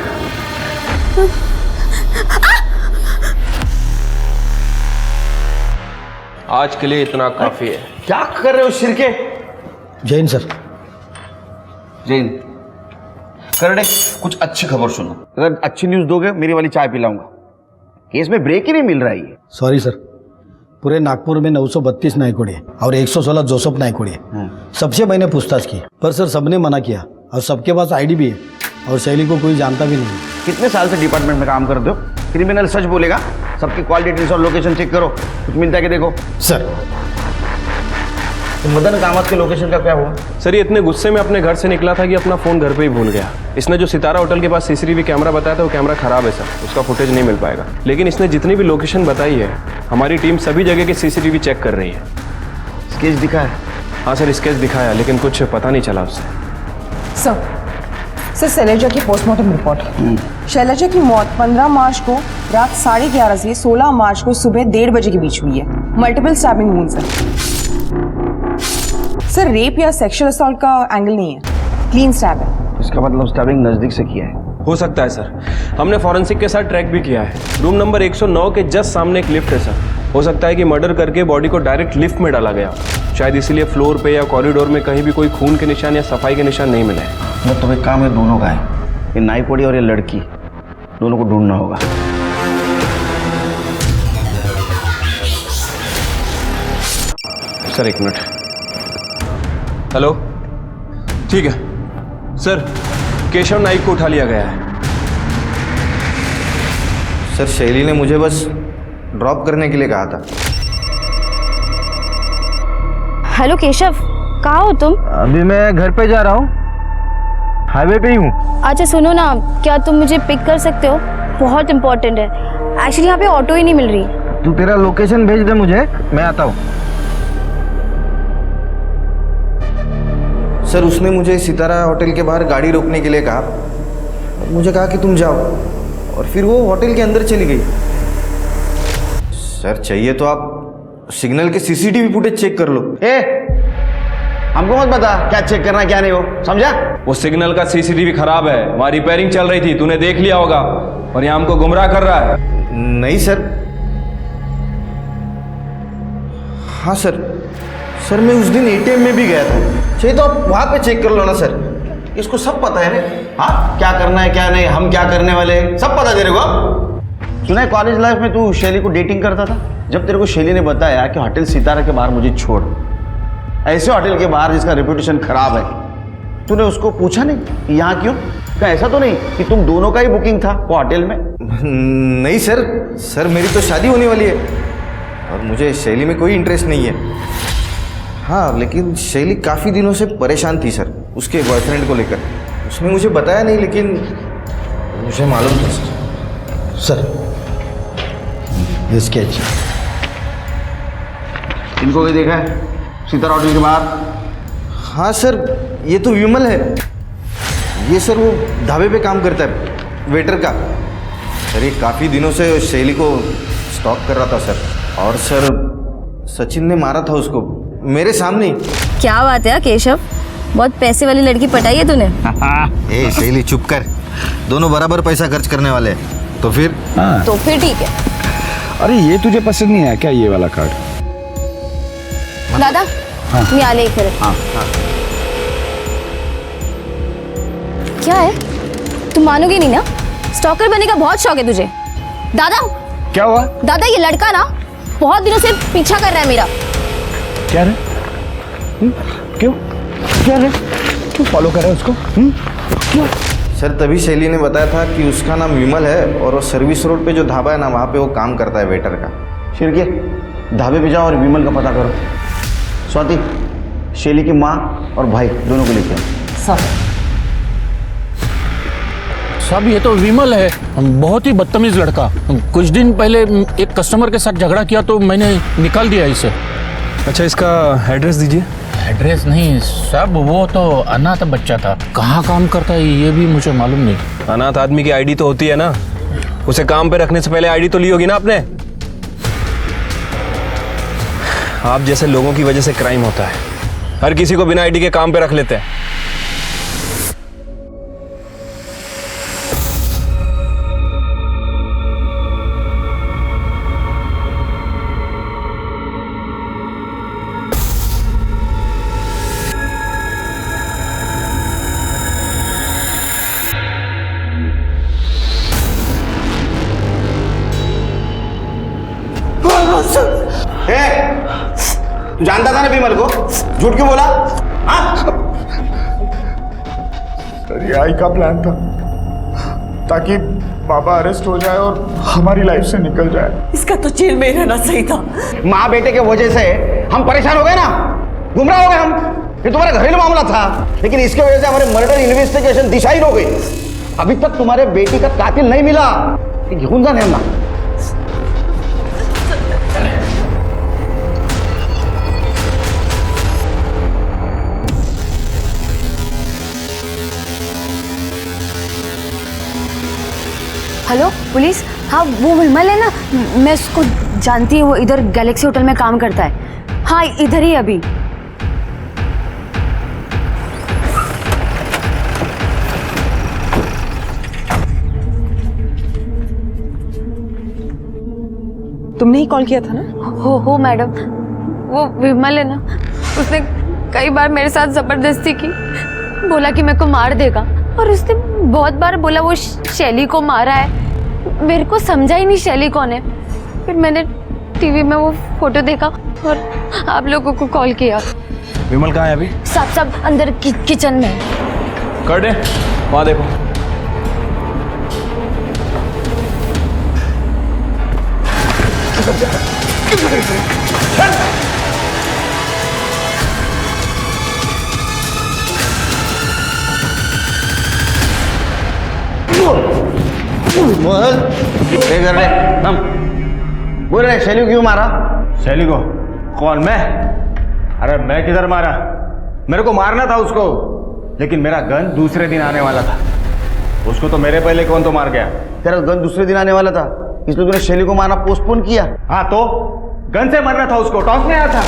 आज के लिए इतना काफी है। क्या कर रहे हो शिरके? जैन सर। जैन, करडे, कुछ अच्छी खबर सुनो। अगर अच्छी न्यूज दोगे मेरी वाली चाय पिलाऊंगा। केस में ब्रेक ही नहीं मिल रहा है ये। सॉरी सर, पूरे नागपुर में 932 नाइकोडे और 116 जोसेफ नाइकोडे, सबसे मैंने पूछताछ की, पर सर सबने मना किया और सबके पास ID भी है और शैली को कोई जानता भी नहीं। कितने साल से डिपार्टमेंट में काम करते हो? क्रिमिनल सच बोलेगा। सबकी कॉल डिटेल्स और लोकेशन चेक करो, कुछ मिलता है कि देखो। सर, तो मदन कामत के लोकेशन का क्या हुआ? सर, ये इतने गुस्से में अपने घर से निकला था कि अपना फ़ोन घर पे ही भूल गया। इसने जो सितारा होटल के पास CCTV कैमरा बताया था, वो कैमरा खराब है सर, उसका फुटेज नहीं मिल पाएगा। लेकिन इसने जितनी भी लोकेशन बताई है, हमारी टीम सभी जगह के CCTV चेक कर रही है। स्केच दिखा है? हाँ सर, स्केच दिखाया, लेकिन कुछ पता नहीं चला उससे। सर, शैलजा की पोस्टमार्टम रिपोर्ट। शैलजा की मौत 15 मार्च को रात 11:30 से 16 मार्च को सुबह 1:30 बजे के बीच हुई है। मल्टीपल स्टैबिंग वुंड्स हैं। सर, रेप या सेक्सुअल असॉल्ट का एंगल नहीं है, क्लीन स्टैब है। इसका मतलब स्टैबिंग नजदीक से किया है। हो सकता है सर, हमने फॉरेंसिक के साथ ट्रैक भी किया है। रूम नंबर 109 के जस्ट सामने एक लिफ्ट है सर। हो सकता है कि मर्डर करके बॉडी को डायरेक्ट लिफ्ट में डाला गया, शायद इसीलिए फ्लोर पे या कॉरिडोर में कहीं भी कोई खून के निशान या सफाई के निशान नहीं मिले। मतलब तो एक काम है दोनों का है, ये नाइकोडी और ये लड़की, दोनों को ढूंढना होगा। Sir 1 minute. हेलो, ठीक है सर, केशव नाइक को उठा लिया गया है। सर, शैली ने मुझे बस ड्रॉप करने के लिए कहा था। हेलो केशव, कहाँ हो तुम? अभी मैं घर पे जा रहा हूँ, हाईवे पे ही हूँ। अच्छा सुनो ना, क्या तुम मुझे पिक कर सकते हो? बहुत इंपॉर्टेंट है। एक्चुअली यहाँ पे ऑटो ही नहीं मिल रही। तू तेरा लोकेशन भेज दे मुझे, मैं आता हूँ। सर, उसने मुझे सितारा होटल के बाहर गाड़ी रोकने के लिए कहा, मुझे कहा कि तुम जाओ, और फिर वो होटल के अंदर चली गई। सर, चाहिए तो आप सिग्नल के CCTV फुटेज चेक कर लो। हमको मत बता क्या चेक करना क्या नहीं हो, समझा? वो सिग्नल का CCTV खराब है, वहाँ रिपेयरिंग चल रही थी, तूने देख लिया होगा, और यहाँ हमको गुमराह कर रहा है। नहीं सर, हाँ सर, सर मैं उस दिन एटीएम में भी गया था। चाहिए तो आप वहाँ पे चेक कर लो ना सर, इसको सब पता है ना। हाँ, क्या करना है क्या नहीं, हम क्या करने वाले हैं, सब पता तेरे को। सुना है कॉलेज लाइफ में तू शैली को डेटिंग करता था। जब तेरे को शैली ने बताया कि होटल सितारा के बाहर मुझे छोड़, ऐसे होटल के बाहर जिसका रेपुटेशन खराब है, तूने उसको पूछा नहीं कि यहाँ क्यों? क्या ऐसा तो नहीं कि तुम दोनों का ही बुकिंग था वो होटल में? नहीं सर, सर मेरी तो शादी होने वाली है और मुझे शैली में कोई इंटरेस्ट नहीं है। हाँ, लेकिन शैली काफ़ी दिनों से परेशान थी सर उसके बॉयफ्रेंड को लेकर। उसने मुझे बताया नहीं, लेकिन मुझे मालूम था सर। ये स्केच इनको भी देखा है सितारा होटल के बाहर? हाँ सर, ये तो विमल है। ये सर वो ढाबे पे काम करता है, वेटर का। सर ये काफ़ी दिनों से शैली को स्टॉक कर रहा था सर। और सर सचिन ने मारा था उसको मेरे सामने। क्या बात है केशव, बहुत पैसे वाली लड़की पटाई है तूने। ए शैली चुप कर, दोनों बराबर पैसा खर्च करने वाले हैं। तो फिर? तो फिर ठीक है। अरे ये तुझे पसंद नहीं आया क्या, ये वाला कार्ड? दादा मी आले एक मिनट। क्या है, तुम मानोगे नहीं ना, स्टॉकर बनने का बहुत शौक है तुझे। दादा क्या हुआ? दादा ये लड़का ना बहुत दिनों से पीछा कर रहा है मेरा। क्या रे? क्यों क्या रे? क्यों फॉलो कर रहा है उसको? क्यों? सर तभी शैली ने बताया था कि उसका नाम विमल है और वो सर्विस रोड पे जो ढाबा है ना, वहाँ पे वो काम करता है वेटर का। शिरके ढाबे पे जाओ और विमल का पता करो। स्वाति, शैली की माँ और भाई दोनों को लेके आओ। साहब ये तो विमल है, बहुत ही बदतमीज लड़का। कुछ दिन पहले एक कस्टमर के साथ झगड़ा किया तो मैंने निकाल दिया इसे। अच्छा, इसका एड्रेस दीजिए। एड्रेस नहीं साहब, वो तो अनाथ बच्चा था, कहाँ काम करता है ये भी मुझे मालूम नहीं। अनाथ आदमी की आईडी तो होती है ना, उसे काम पे रखने से पहले आईडी तो ली होगी ना आपने। आप जैसे लोगों की वजह से क्राइम होता है, हर किसी को बिना आईडी के काम पे रख लेते हैं। तू जानता था ना विमल को, झूठ क्यों बोला? हाँ? सर ये आई का प्लान था ताकि बाबा अरेस्ट हो जाए और हमारी लाइफ से निकल जाए। इसका तो जेल में रहना सही था। माँ बेटे के वजह से हम परेशान हो गए ना, गुमराह हो गए हम। ये तुम्हारा घरेलू मामला था, लेकिन इसके वजह से हमारे मर्डर इन्वेस्टिगेशन दिशाहीन हो गई। अभी तक तुम्हारे बेटी का कातिल नहीं मिला। घेऊन जा ना। हेलो पुलिस, हाँ वो विमल है ना, मैं उसको जानती हूँ, वो इधर गैलेक्सी होटल में काम करता है। हाँ इधर ही अभी। तुमने ही कॉल किया था ना? हो मैडम, वो विमल है ना, उसने कई बार मेरे साथ जबरदस्ती की, बोला कि मेरे को मार देगा, और उसने बहुत बार बोला वो शैली को मारा है। मेरे को समझा ही नहीं शैली कौन है। फिर मैंने टीवी में वो फोटो देखा और आप लोगों को कॉल किया। विमल कहाँ है अभी? सब अंदर किचन में। कर दे, वहाँ देखो। क्या कर रहे हम? बोल रहे शैली को क्यों मारा? शैली को? कौन, मैं? अरे मैं किधर मारा? मेरे को मारना था उसको, लेकिन मेरा गन दूसरे दिन आने वाला था। उसको तो मेरे पहले कौन तो मार गया। तेरा गन दूसरे दिन आने वाला था, इसलिए तूने शैली को मारना पोस्टपोन किया? हाँ तो गन से मरना था उसको, टॉस में आया था।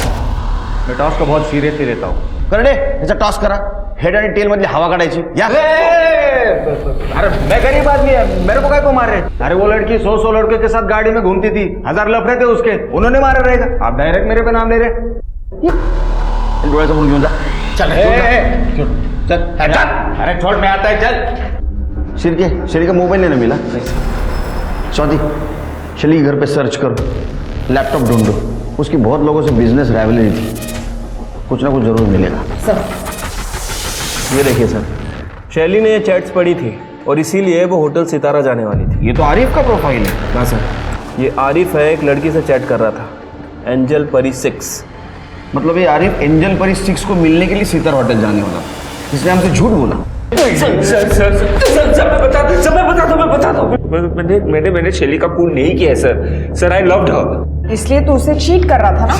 मैं टॉस को बहुत सीरियसली लेता हूँ। कर दे, ऐसा टॉस करा, हेड आणि टेल मधली हवा काढायची। या अरे मैं गरीब आदमी है, मेरे को काय को मार रहे? अरे वो लड़की 100 लड़के के साथ गाड़ी में घूमती थी, 1000 लफड़े थे उसके, उन्होंने मारा रहेगा। आप डायरेक्ट मेरे पे नाम ले रहे। डोळे समोर घेऊन जा। चल चल। अरे छोड़, मैं आता है, चल। शेली का मोबाइल नहीं ना मिला? चौथी, शेली के घर पे सर्च करो, लैपटॉप ढूंढो, उसकी बहुत लोगों से बिजनेस राइवलरी थी, कुछ ना कुछ जरूर मिलेगा। सर ये देखिए सर, शैली ने ये चैट्स पढ़ी थी और इसीलिए वो होटल सितारा जाने वाली थी। ये तो आरिफ का प्रोफाइल है। हाँ सर, ये आरिफ है, एक लड़की से चैट कर रहा था, एंजल परी 6। मतलब ये आरिफ एंजल परी 6 को मिलने के लिए सितारा होटल जाने वाला, इसने हमसे झूठ बोला। मैंने शैली का खून नहीं किया है सर। I loved her. इसलिए तू उसे चीट कर रहा था ना?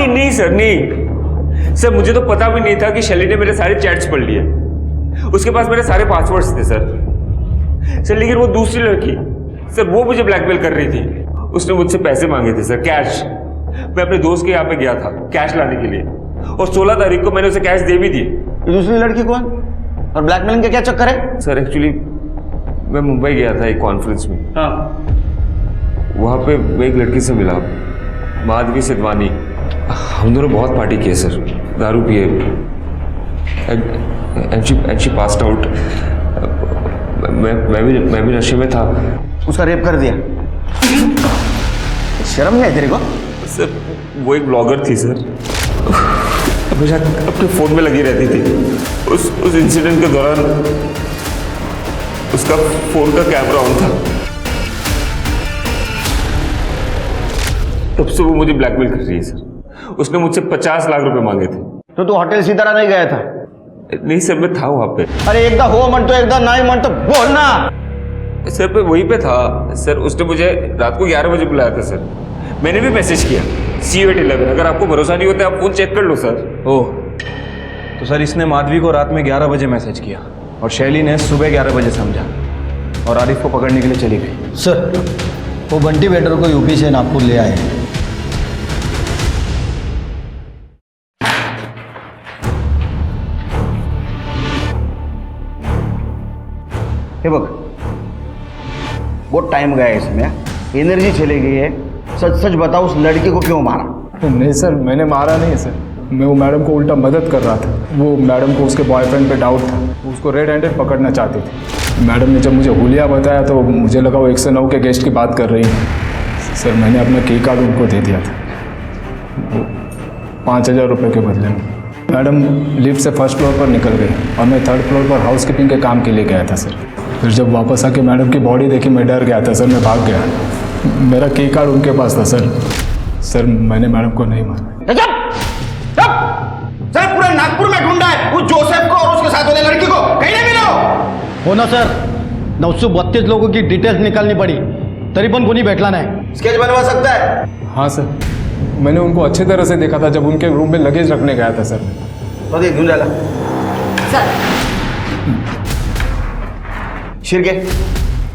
नहीं सर, नहीं सर, मुझे तो पता भी नहीं था कि शैली ने मेरे सारे चैट्स पढ़ लिए। उसके पास मेरे सारे पासवर्ड्स थे सर। लेकिन वो दूसरी लड़की सर, वो मुझे ब्लैकमेल कर रही थी। उसने मुझसे पैसे मांगे थे सर, कैश। मैं अपने दोस्त के यहाँ पे गया था कैश लाने के लिए, और 16 तारीख को मैंने उसे कैश दे भी दिए। दूसरी लड़की कौन और ब्लैकमेलिंग का क्या चक्कर है? सर एक्चुअली मैं मुंबई गया था एक कॉन्फ्रेंस में। हाँ। वहाँ पे मैं एक लड़की से मिला, माधवी सिद्धवानी। हम दोनों बहुत पार्टी किए सर, दारू पिए, एंड शी पास्ड आउट। मैं भी नशे में था। उसका रेप कर दिया? शर्म नहीं है तेरे को? सर वो एक ब्लॉगर थी सर, हमेशा अपने फोन में लगी रहती थी। उस इंसिडेंट के दौरान उसका फोन का कैमरा ऑन था, तब से वो मुझे ब्लैकमेल कर रही है सर। उसने मुझसे 50 लाख रुपए मांगे थे। तो तू होटल सितारा नहीं गया था? नहीं सर, मैं था वहां पे। अरे एकदा हो मन तो एकदा नहीं मन तो बोलना। सर मैं वहीं पे था सर। उसने मुझे रात को 11 बजे बुलाया था सर। मैंने भी मैसेज किया see you at 11। अगर आपको भरोसा नहीं होता आप फोन चेक कर लो सर। ओह, तो सर इसने माधवी को रात में 11 बजे मैसेज किया और शैली ने सुबह 11 बजे समझा और आरिफ को पकड़ने के लिए चली गई। सर वो बंटी वेटर को यूपी से नागपुर ले आए। हे बघ, बहुत टाइम गया इसमें, एनर्जी चली गई है। सच सच बताओ, उस लड़की को क्यों मारा? नहीं सर, मैंने मारा नहीं सर। मैं वो मैडम को उल्टा मदद कर रहा था। वो मैडम को उसके बॉयफ्रेंड पे डाउट था, उसको रेड हैंडेड पकड़ना चाहती थी। मैडम ने जब मुझे हुलिया बताया तो मुझे लगा वो 109 के गेस्ट की बात कर रही है। सर मैंने अपना की कार्ड उनको दे दिया था, 5000 रुपये के बदले में। मैडम लिफ्ट से फर्स्ट फ्लोर पर निकल गई और मैं 3rd फ्लोर पर हाउस कीपिंग के काम के लिए गया था सर। फिर जब वापस आके मैडम की बॉडी देखी मैं डर गया था सर, मैं भाग गया। मेरा की कार्ड उनके पास था सर। सर मैंने मैडम को नहीं मारा। सर पूरे नागपुर में ढूंढा है उस जोसेफ को और उसके साथ वाले लड़की को, कहीं नहीं मिला। हो ना सर, 932 लोगों की डिटेल्स निकालनी पड़ी, तरी पण कोणी भेटला नहीं। स्केच बनवा सकता है? हाँ सर, मैंने उनको अच्छी तरह से देखा था जब उनके रूम में लगेज रखने गया था सर। तो देख ढूंढ जाएगा शिरके,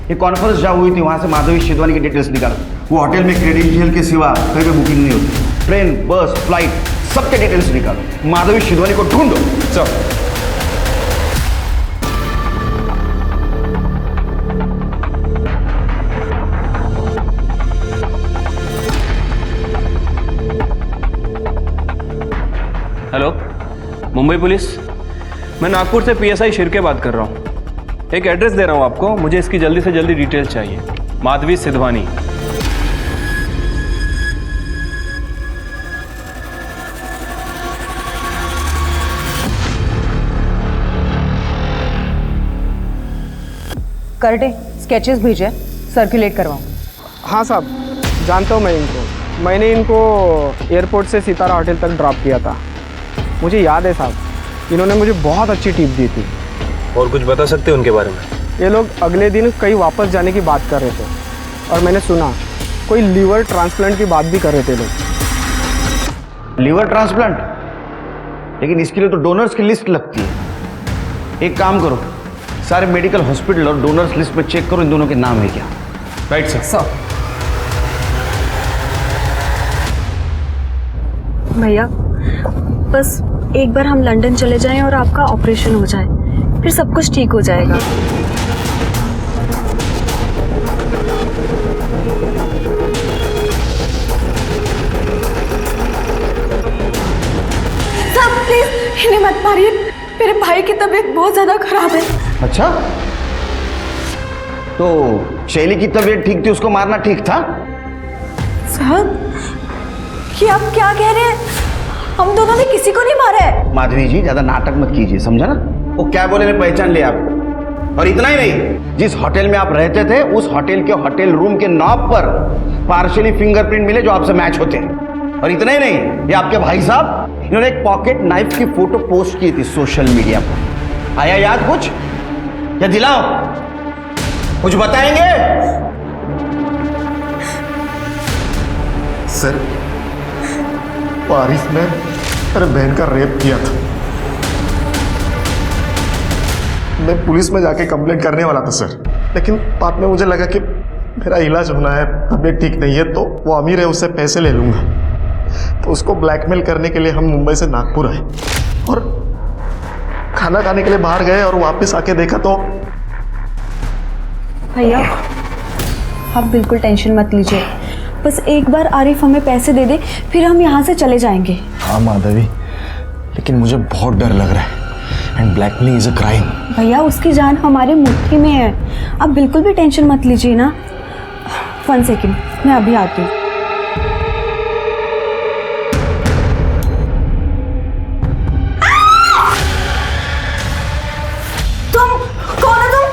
ये कॉन्फ्रेंस जहाँ हुई थी वहां से माधवी सिद्धवानी की डिटेल्स निकाल। वो होटल में क्रेडेंशियल के सिवा कहीं पे बुकिंग नहीं होती। ट्रेन, बस, फ्लाइट सबके डिटेल्स निकालो। माधवी सिद्धवानी को ढूंढो। चल। हेलो, मुंबई पुलिस, मैं नागपुर से PSI शिर्के बात कर रहा हूँ। एक एड्रेस दे रहा हूँ आपको, मुझे इसकी जल्दी से जल्दी डिटेल्स चाहिए। माधवी सिद्धवानी। करटे स्केचेस भेजे, सर्कुलेट करवाऊँ। हाँ साहब, जानता हूँ मैं इनको। मैंने इनको एयरपोर्ट से सितारा होटल तक ड्रॉप किया था। मुझे याद है साहब, इन्होंने मुझे बहुत अच्छी टिप दी थी। और कुछ बता सकते हैं उनके बारे में? ये लोग अगले दिन कहीं वापस जाने की बात कर रहे थे और मैंने सुना कोई लीवर ट्रांसप्लांट की बात भी कर रहे थे लोग। Liver transplant? लेकिन इसके लिए तो डोनर्स की लिस्ट लगती है। एक काम करो, सारे मेडिकल हॉस्पिटल और डोनर्स लिस्ट में चेक करो इन दोनों के नाम है क्या। Right sir. भैया बस एक बार हम लंदन चले जाएं और आपका ऑपरेशन हो जाए, फिर सब कुछ ठीक हो जाएगा। मत मारिए, मेरे भाई की तबीयत बहुत ज्यादा खराब है। अच्छा, तो शैली की तबीयत ठीक थी, उसको मारना ठीक था? साहब, ये आप क्या कह रहे हैं? हम दोनों ने किसी को नहीं मारा है। माधवी जी, ज्यादा नाटक मत कीजिए, समझा ना? वो क्या बोले, मैं पहचान लिया आपको। और इतना ही नहीं, जिस होटल में आप रहते थे उस होटल के होटल रूम के नॉब पर पार्शियली फिंगरप्रिंट मिले जो आपसे मैच होते हैं। और इतना ही नहीं, ये आपके भाई साहब, इन्होंने एक पॉकेट नाइफ की फोटो पोस्ट की थी सोशल मीडिया पर। आया याद कुछ? या दिलाओ, कुछ बताएंगे? सर, वो आरिफ ने मेरे बहन का रेप किया था। मैं पुलिस में जाके कंप्लेंट करने वाला था सर, लेकिन बाद में मुझे लगा कि मेरा इलाज होना है, तबीयत ठीक नहीं है, तो वो अमीर है, उससे पैसे ले लूँगा। तो उसको ब्लैकमेल करने के लिए हम मुंबई से नागपुर आए और खाना खाने के लिए बाहर गए और वापस आके देखा तो। भैया, आप बिल्कुल टेंशन मत लीजिए, बस एक बार आरिफ हमें पैसे दे दे, फिर हम यहाँ से चले जाएंगे। हाँ माधवी, लेकिन मुझे बहुत डर लग रहा है, and blackmailing is a crime. भैया, उसकी जान हमारी मुट्ठी में है, आप बिल्कुल भी टेंशन मत लीजिए ना। 1 सेकेंड, मैं अभी आती हूँ। तुम कौन हो? तुम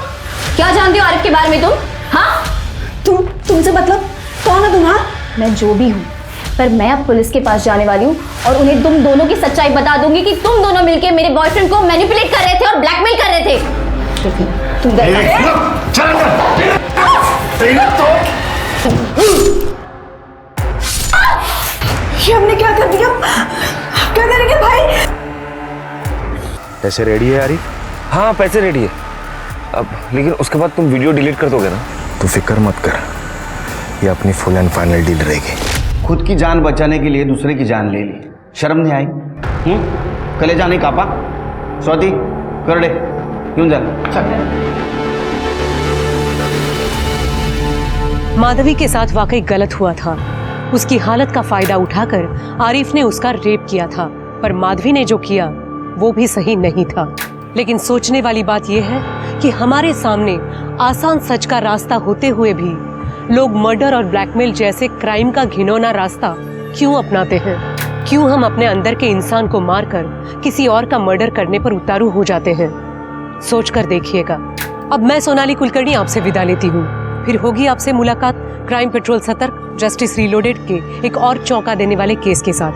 क्या जानती हो आरिफ के बारे में तुम? हाँ, तुमसे मतलब कौन हो तुम? हाँ, मैं जो भी हूँ, पर मैं अब पुलिस के पास जाने वाली हूँ और उन्हें तुम दोनों की सच्चाई बता दूंगी कि तुम दोनों मिलकर मेरे बॉयफ्रेंड को मैनिपुलेट कर रहे थे और ब्लैकमेल कर रहे थे। तुम ये हमने क्या कर दिया? क्या करेंगे भाई? पैसे रेडी है आरिफ? हाँ, पैसे रेडी है। अब लेकिन उसके बाद तुम वीडियो डिलीट कर दोगे ना? तू फिक्र मत कर, ये अपनी फुल एंड फाइनल डील रहेगी। खुद की जान बचाने के लिए दूसरे की जान ले ली, शर्म नहीं आई? कलेजा नहीं कापा? स्वाति, कर ले, क्यों जा? माधवी के साथ वाकई गलत हुआ था। उसकी हालत का फायदा उठाकर आरिफ ने उसका रेप किया था, पर माधवी ने जो किया वो भी सही नहीं था। लेकिन सोचने वाली बात यह है कि हमारे सामने आसान सच का रास्ता होते हुए भी लोग मर्डर और ब्लैकमेल जैसे क्राइम का घिनौना रास्ता क्यों अपनाते हैं? क्यों हम अपने अंदर के इंसान को मारकर किसी और का मर्डर करने पर उतारू हो जाते हैं? सोचकर देखिएगा। अब मैं सोनाली कुलकर्णी आपसे विदा लेती हूँ। फिर होगी आपसे मुलाकात क्राइम पेट्रोल सतर्क जस्टिस रीलोडेड के एक और चौंका देने वाले केस के साथ।